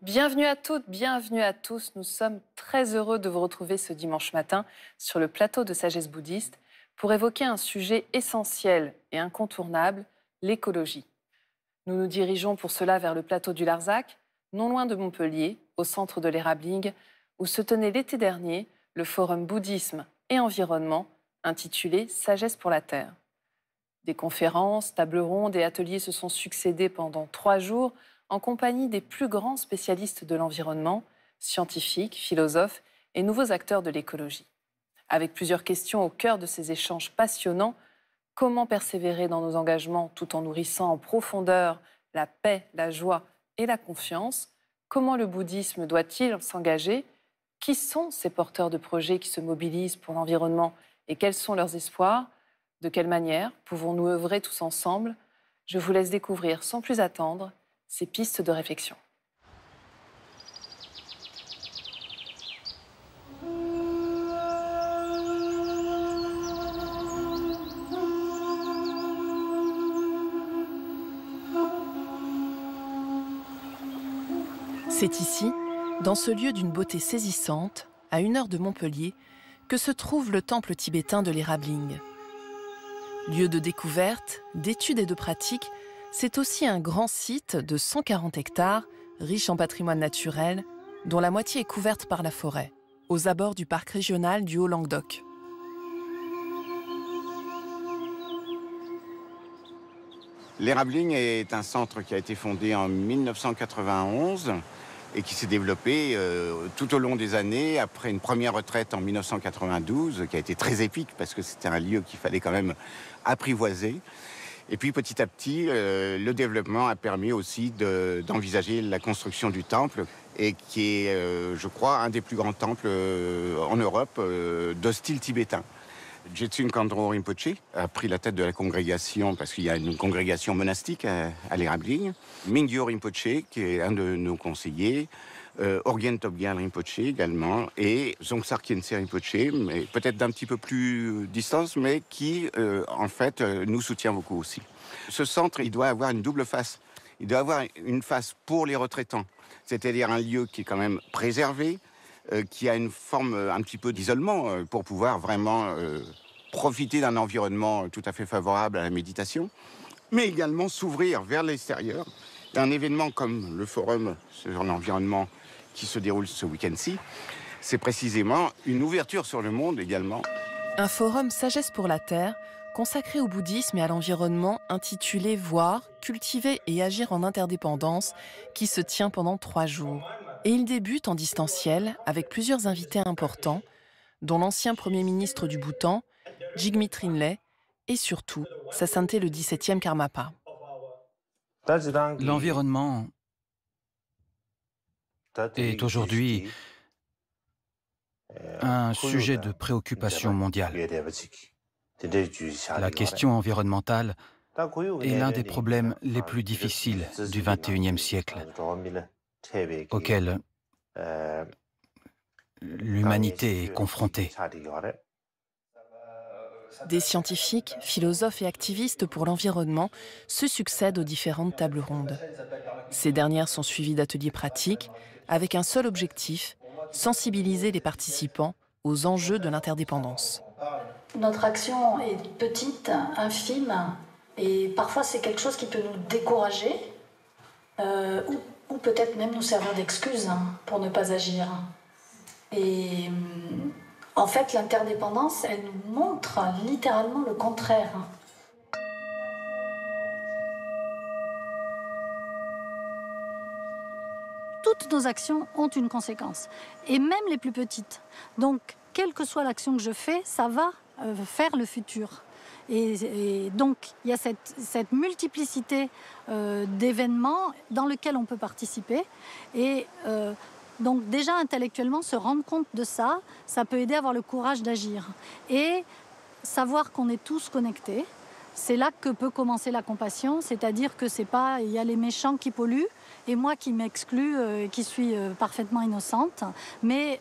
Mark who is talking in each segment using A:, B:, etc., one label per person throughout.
A: Bienvenue à toutes, bienvenue à tous. Nous sommes très heureux de vous retrouver ce dimanche matin sur le plateau de Sagesse bouddhiste pour évoquer un sujet essentiel et incontournable, l'écologie. Nous nous dirigeons pour cela vers le plateau du Larzac, non loin de Montpellier, au centre de l'Érabling, où se tenait l'été dernier le forum bouddhisme et environnement intitulé Sagesse pour la Terre. Des conférences, tables rondes et ateliers se sont succédés pendant 3 jours en compagnie des plus grands spécialistes de l'environnement, scientifiques, philosophes et nouveaux acteurs de l'écologie. Avec plusieurs questions au cœur de ces échanges passionnants, comment persévérer dans nos engagements tout en nourrissant en profondeur la paix, la joie et la confiance? Comment le bouddhisme doit-il s'engager? Qui sont ces porteurs de projets qui se mobilisent pour l'environnement et quels sont leurs espoirs? De quelle manière pouvons-nous œuvrer tous ensemble? Je vous laisse découvrir sans plus attendre ces pistes de réflexion. C'est ici, dans ce lieu d'une beauté saisissante, à 1 heure de Montpellier, que se trouve le temple tibétain de l'Érabling. Lieu de découverte, d'études et de pratique, c'est aussi un grand site de 140 hectares, riche en patrimoine naturel, dont la moitié est couverte par la forêt, aux abords du parc régional du Haut-Languedoc.
B: L'Érabling est un centre qui a été fondé en 1991 et qui s'est développé tout au long des années, après une première retraite en 1992, qui a été très épique parce que c'était un lieu qu'il fallait quand même apprivoiser. Et puis petit à petit, le développement a permis aussi d'envisager la construction du temple, et qui est, je crois, un des plus grands temples en Europe de style tibétain. Jetsun Kandro Rinpoche a pris la tête de la congrégation, parce qu'il y a une congrégation monastique à l'Érabling. Mingyo Rinpoche, qui est un de nos conseillers. Orgen Tobgyal Rinpoche également. Et Dzongtsar Khyentse Rinpoche, mais peut-être d'un petit peu plus distance, mais qui, en fait, nous soutient beaucoup aussi. Ce centre, il doit avoir une double face. Il doit avoir une face pour les retraitants, c'est-à-dire un lieu qui est quand même préservé, qui a une forme un petit peu d'isolement pour pouvoir vraiment profiter d'un environnement tout à fait favorable à la méditation, mais également s'ouvrir vers l'extérieur. Un événement comme le forum sur l'environnement qui se déroule ce week-end-ci, c'est précisément une ouverture sur le monde également.
A: Un forum Sagesse pour la Terre, consacré au bouddhisme et à l'environnement, intitulé « Voir, cultiver et agir en interdépendance », qui se tient pendant 3 jours. Et il débute en distanciel avec plusieurs invités importants, dont l'ancien Premier ministre du Bhoutan, Jigme Tringale, et surtout Sa Sainteté le 17e Karmapa.
C: L'environnement est aujourd'hui un sujet de préoccupation mondiale. La question environnementale est l'un des problèmes les plus difficiles du XXIe siècle, auquel l'humanité est confrontée.
A: Des scientifiques, philosophes et activistes pour l'environnement se succèdent aux différentes tables rondes. Ces dernières sont suivies d'ateliers pratiques avec un seul objectif, sensibiliser les participants aux enjeux de l'interdépendance.
D: Notre action est petite, infime, et parfois c'est quelque chose qui peut nous décourager ou peut-être même nous servir d'excuse pour ne pas agir. Et en fait, l'interdépendance, elle nous montre littéralement le contraire. Toutes nos actions ont une conséquence, et même les plus petites. Donc, quelle que soit l'action que je fais, ça va faire le futur. Et donc, il y a cette multiplicité d'événements dans lesquels on peut participer. Et donc déjà, intellectuellement, se rendre compte de ça, ça peut aider à avoir le courage d'agir. Et savoir qu'on est tous connectés, c'est là que peut commencer la compassion, c'est-à-dire que c'est pas, il y a les méchants qui polluent, et moi qui m'exclus, qui suis parfaitement innocente, mais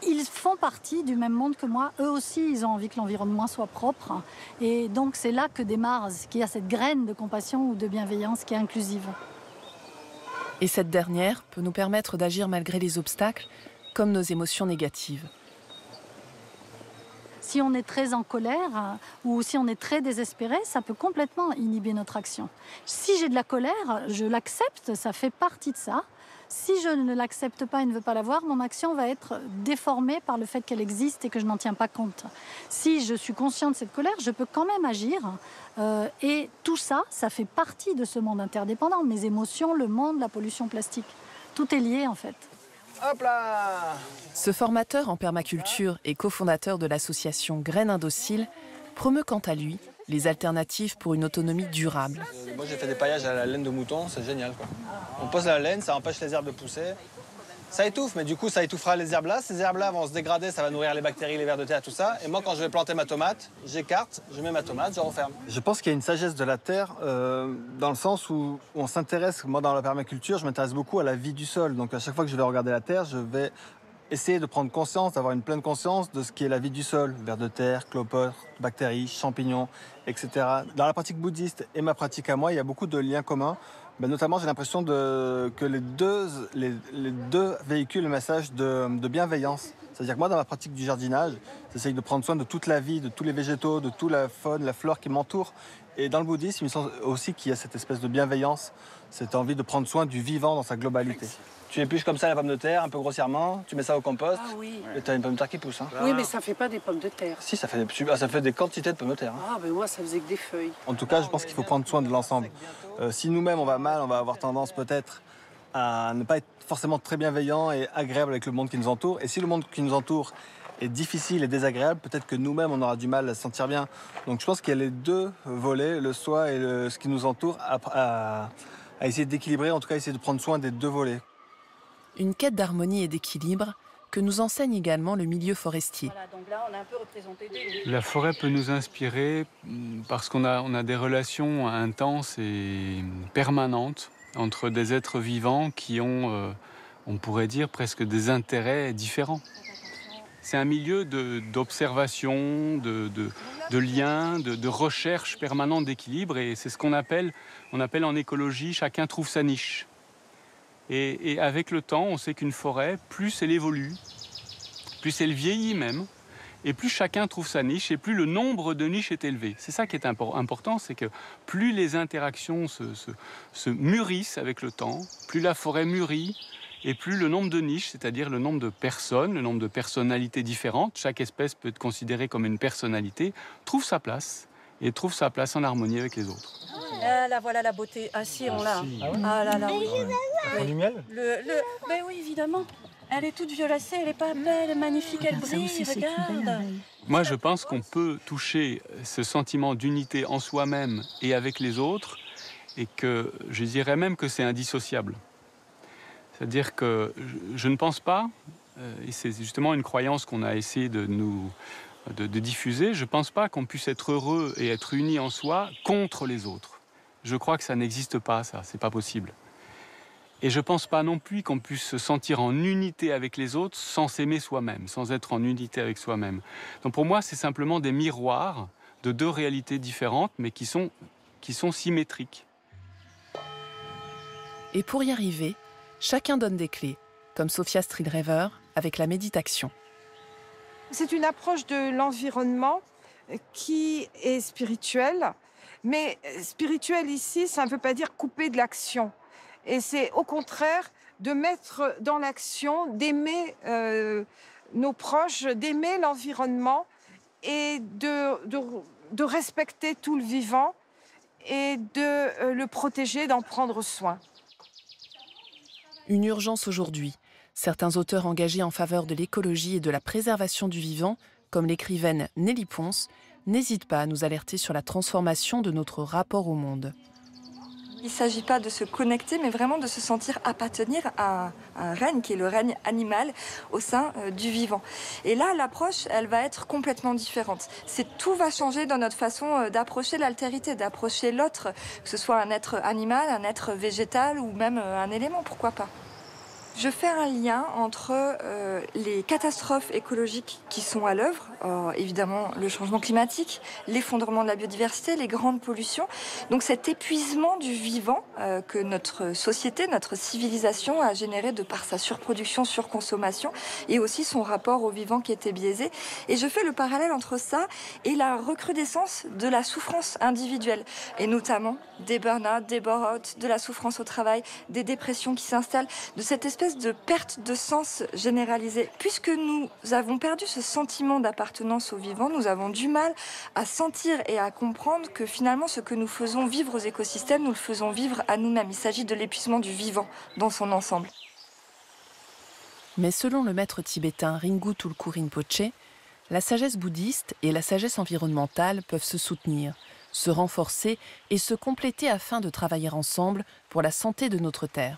D: ils font partie du même monde que moi. Eux aussi, ils ont envie que l'environnement soit propre. Et donc, c'est là que démarre, qu'il y a cette graine de compassion ou de bienveillance qui est inclusive.
A: Et cette dernière peut nous permettre d'agir malgré les obstacles, comme nos émotions négatives.
D: Si on est très en colère ou si on est très désespéré, ça peut complètement inhiber notre action. Si j'ai de la colère, je l'accepte, ça fait partie de ça. Si je ne l'accepte pas et ne veux pas la voir, mon action va être déformée par le fait qu'elle existe et que je n'en tiens pas compte. Si je suis conscient de cette colère, je peux quand même agir. Et tout ça, ça fait partie de ce monde interdépendant. Mes émotions, le monde, la pollution plastique. Tout est lié en fait.
E: Hop là!
A: Ce formateur en permaculture et cofondateur de l'association Graines Indociles promeut quant à lui les alternatives pour une autonomie durable.
E: Moi j'ai fait des paillages à la laine de mouton, c'est génial quoi. On pose la laine, ça empêche les herbes de pousser. Ça étouffe, mais du coup ça étouffera les herbes là. Ces herbes là vont se dégrader, ça va nourrir les bactéries, les vers de terre, tout ça. Et moi quand je vais planter ma tomate, j'écarte, je mets ma tomate, je referme. Je pense qu'il y a une sagesse de la terre dans le sens où on s'intéresse, moi dans la permaculture, je m'intéresse beaucoup à la vie du sol. Donc à chaque fois que je vais regarder la terre, je vais essayer de prendre conscience, d'avoir une pleine conscience de ce qui est la vie du sol. Vers de terre, cloportes, bactéries, champignons, etc. Dans la pratique bouddhiste et ma pratique à moi, il y a beaucoup de liens communs. Ben notamment, j'ai l'impression que les deux véhiculent le message de bienveillance. C'est-à-dire que moi, dans ma pratique du jardinage, j'essaye de prendre soin de toute la vie, de tous les végétaux, de toute la faune, la flore qui m'entoure. Et dans le bouddhisme, il me semble aussi qu'il y a cette espèce de bienveillance, cette envie de prendre soin du vivant dans sa globalité. Tu épluches comme ça la pomme de terre, un peu grossièrement, tu mets ça au compost, et tu as une pomme de terre qui pousse. Hein.
F: Oui, mais ça fait pas des pommes de terre.
E: Si, ça fait des quantités de pommes de terre. Hein.
F: Ah, ben moi, ça faisait que des feuilles.
E: En tout cas, je pense qu'il faut prendre soin de l'ensemble. Si nous-mêmes, on va mal, on va avoir tendance peut-être à ne pas être forcément très bienveillant et agréable avec le monde qui nous entoure. Et si le monde qui nous entoure est difficile et désagréable, peut-être que nous-mêmes, on aura du mal à se sentir bien. Donc je pense qu'il y a les deux volets, le soi et ce qui nous entoure, à essayer d'équilibrer, en tout cas essayer de prendre soin des deux volets.
A: Une quête d'harmonie et d'équilibre que nous enseigne également le milieu forestier.
F: Voilà, donc là, on a un peu représenté des...
G: La forêt peut nous inspirer parce qu'on a des relations intenses et permanentes entre des êtres vivants qui ont, on pourrait dire, presque des intérêts différents. C'est un milieu d'observation, de liens, de recherche permanente d'équilibre, et c'est ce qu'on appelle en écologie, chacun trouve sa niche. Et avec le temps, on sait qu'une forêt, plus elle évolue, plus elle vieillit même, et plus chacun trouve sa niche, et plus le nombre de niches est élevé. C'est ça qui est important, c'est que plus les interactions se mûrissent avec le temps, plus la forêt mûrit, et plus le nombre de niches, c'est-à-dire le nombre de personnes, le nombre de personnalités différentes, chaque espèce peut être considérée comme une personnalité, trouve sa place, et trouve sa place en harmonie avec les autres.
F: Ah là, voilà la beauté. Ah si, on l'a. Ah là là, oui.
E: Du miel ?
F: Ben oui, évidemment. Elle est toute violacée, elle est pas belle, magnifique, elle brille, regarde.
G: Moi, je pense qu'on peut toucher ce sentiment d'unité en soi-même et avec les autres, et que je dirais même que c'est indissociable. C'est-à-dire que je ne pense pas, et c'est justement une croyance qu'on a essayé de diffuser, je ne pense pas qu'on puisse être heureux et être uni en soi contre les autres. Je crois que ça n'existe pas, ça, c'est pas possible. Et je ne pense pas non plus qu'on puisse se sentir en unité avec les autres sans s'aimer soi-même, sans être en unité avec soi-même. Donc pour moi, c'est simplement des miroirs de deux réalités différentes, mais qui sont symétriques.
A: Et pour y arriver, chacun donne des clés, comme Sophia Streelrever avec la méditation.
H: C'est une approche de l'environnement qui est spirituelle, mais spirituelle ici, ça ne veut pas dire couper de l'action. Et c'est au contraire de mettre dans l'action, d'aimer nos proches, d'aimer l'environnement et de respecter tout le vivant et de le protéger, d'en prendre soin.
A: Une urgence aujourd'hui. Certains auteurs engagés en faveur de l'écologie et de la préservation du vivant, comme l'écrivaine Nelly Pons, n'hésitent pas à nous alerter sur la transformation de notre rapport au monde.
I: Il ne s'agit pas de se connecter, mais vraiment de se sentir appartenir à un règne qui est le règne animal au sein du vivant. Et là, l'approche, elle va être complètement différente. Tout va changer dans notre façon d'approcher l'altérité, d'approcher l'autre, que ce soit un être animal, un être végétal ou même un élément, pourquoi pas. Je fais un lien entre les catastrophes écologiques qui sont à l'œuvre, évidemment le changement climatique, l'effondrement de la biodiversité, les grandes pollutions. Donc cet épuisement du vivant que notre société, notre civilisation a généré de par sa surproduction, surconsommation, et aussi son rapport au vivant qui était biaisé. Et je fais le parallèle entre ça et la recrudescence de la souffrance individuelle, et notamment des burn-out, des bore-out, de la souffrance au travail, des dépressions qui s'installent, de cette espèce de perte de sens généralisée. Puisque nous avons perdu ce sentiment d'appartenance au vivant, nous avons du mal à sentir et à comprendre que finalement ce que nous faisons vivre aux écosystèmes, nous le faisons vivre à nous-mêmes. Il s'agit de l'épuisement du vivant dans son ensemble.
A: Mais selon le maître tibétain Ringu Tulku Rinpoche, la sagesse bouddhiste et la sagesse environnementale peuvent se soutenir, se renforcer et se compléter afin de travailler ensemble pour la santé de notre Terre.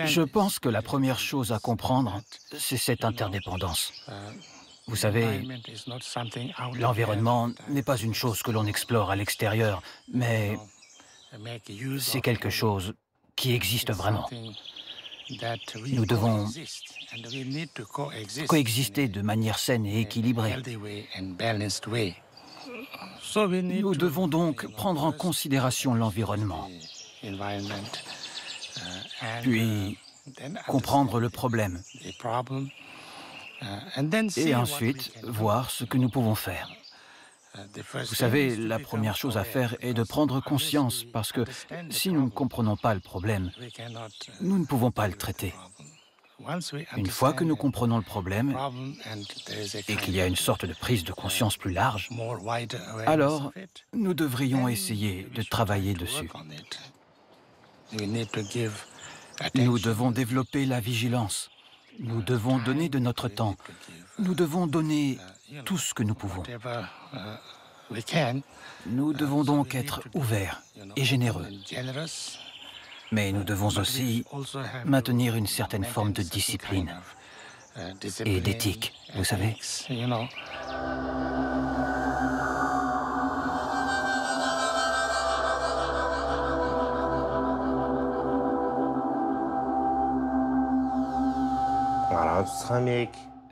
C: Je pense que la première chose à comprendre, c'est cette interdépendance. Vous savez, l'environnement n'est pas une chose que l'on explore à l'extérieur, mais c'est quelque chose qui existe vraiment. Nous devons coexister de manière saine et équilibrée. Nous devons donc prendre en considération l'environnement, puis comprendre le problème, et ensuite voir ce que nous pouvons faire. Vous savez, la première chose à faire est de prendre conscience, parce que si nous ne comprenons pas le problème, nous ne pouvons pas le traiter. Une fois que nous comprenons le problème et qu'il y a une sorte de prise de conscience plus large, alors nous devrions essayer de travailler dessus. Nous devons développer la vigilance. Nous devons donner de notre temps. Nous devons donner tout ce que nous pouvons. Nous devons donc être ouverts et généreux. Mais nous devons aussi maintenir une certaine forme de discipline et d'éthique, vous savez.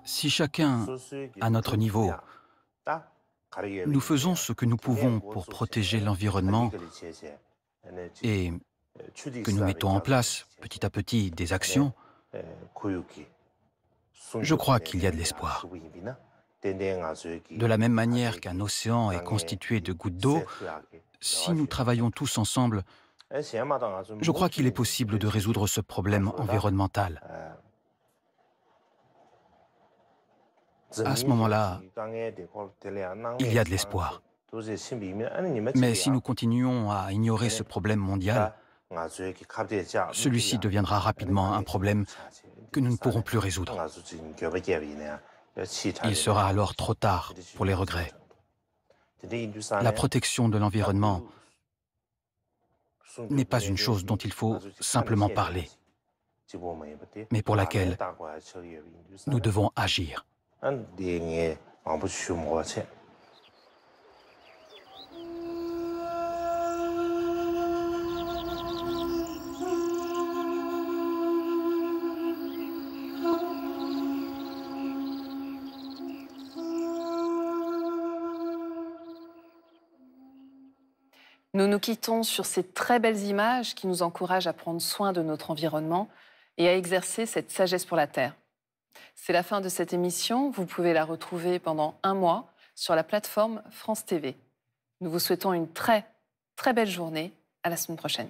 C: Si chacun, à notre niveau, nous faisons ce que nous pouvons pour protéger l'environnement et que nous mettons en place petit à petit des actions, je crois qu'il y a de l'espoir. De la même manière qu'un océan est constitué de gouttes d'eau, si nous travaillons tous ensemble, je crois qu'il est possible de résoudre ce problème environnemental. À ce moment-là, il y a de l'espoir. Mais si nous continuons à ignorer ce problème mondial, celui-ci deviendra rapidement un problème que nous ne pourrons plus résoudre. Il sera alors trop tard pour les regrets. La protection de l'environnement n'est pas une chose dont il faut simplement parler, mais pour laquelle nous devons agir.
A: Nous nous quittons sur ces très belles images qui nous encouragent à prendre soin de notre environnement et à exercer cette sagesse pour la Terre. C'est la fin de cette émission. Vous pouvez la retrouver pendant un mois sur la plateforme France TV. Nous vous souhaitons une très, très belle journée. À la semaine prochaine.